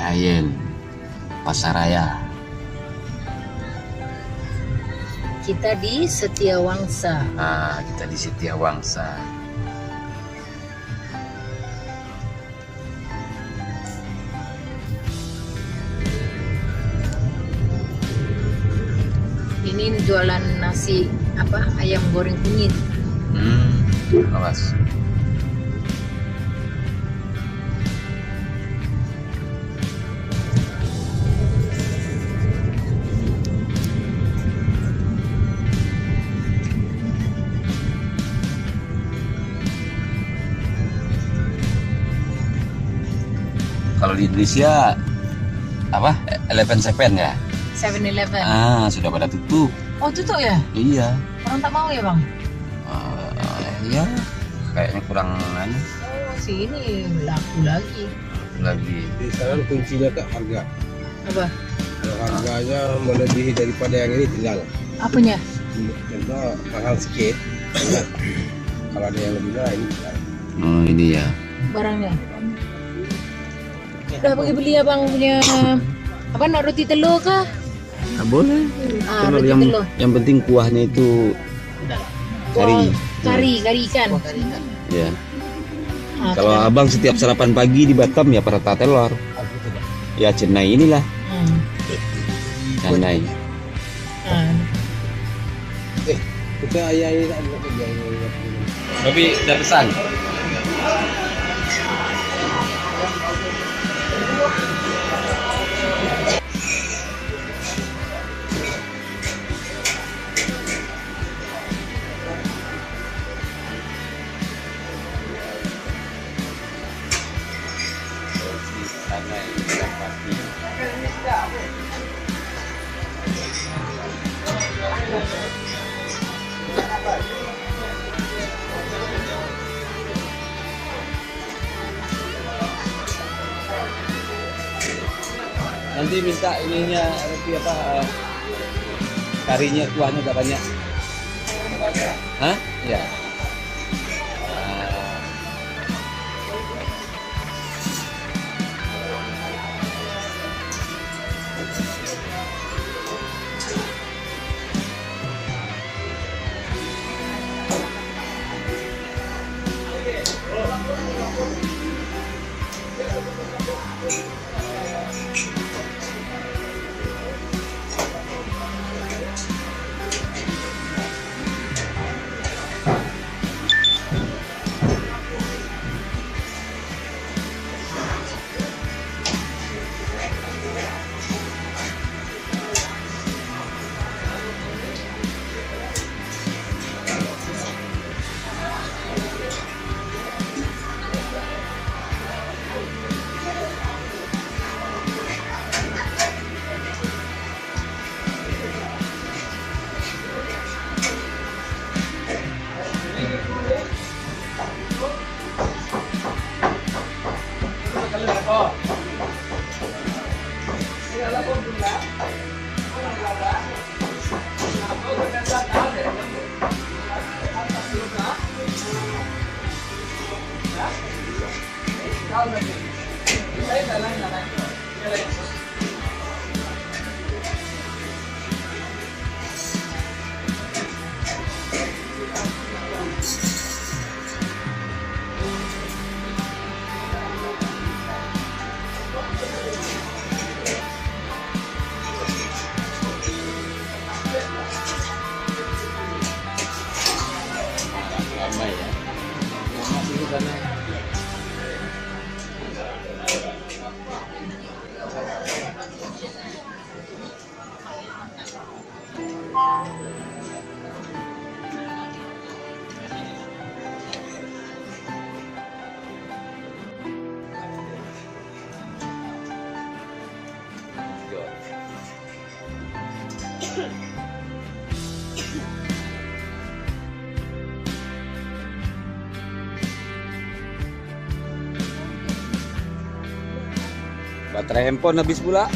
Ayen, Pasaraya. Kita di Setiawangsa. Nah, kita di Setiawangsa. Ini jualan nasi ayam goreng kunyit. Awas. Kalau di Indonesia apa? 11-7 ya? 7-Eleven. Sudah pada tutup. Oh, tutup ya? Iya. Orang tak mau ya, Bang? Iya. Kayaknya kurang anu Oh, sini laku lagi. lagi. Di sana kuncinya ke harga. Apa? Kalau harganya melebihi daripada yang ini tinggal. Apanya? Contoh mahal sedikit. Kalau ada yang lebih murah ini tinggal. Oh, ini ya. Barangnya. Udah pergi beli ya, Bang, punya apa, nak roti telur kah? Boleh. Roti telur. Yang penting kuahnya itu kari. Kari ikan. Ya. Kalau abang setiap sarapan pagi di Batam ya perata telur. Ya Chennai inilah. Chennai. Kita ayah ini tak ada kerja. Tapi udah pesan. Nanti minta ininya roti apa, karinya, kuahnya gak banyak. Hah? Ya. Ramai ya. Masih di sana. Baterai handphone habis pula.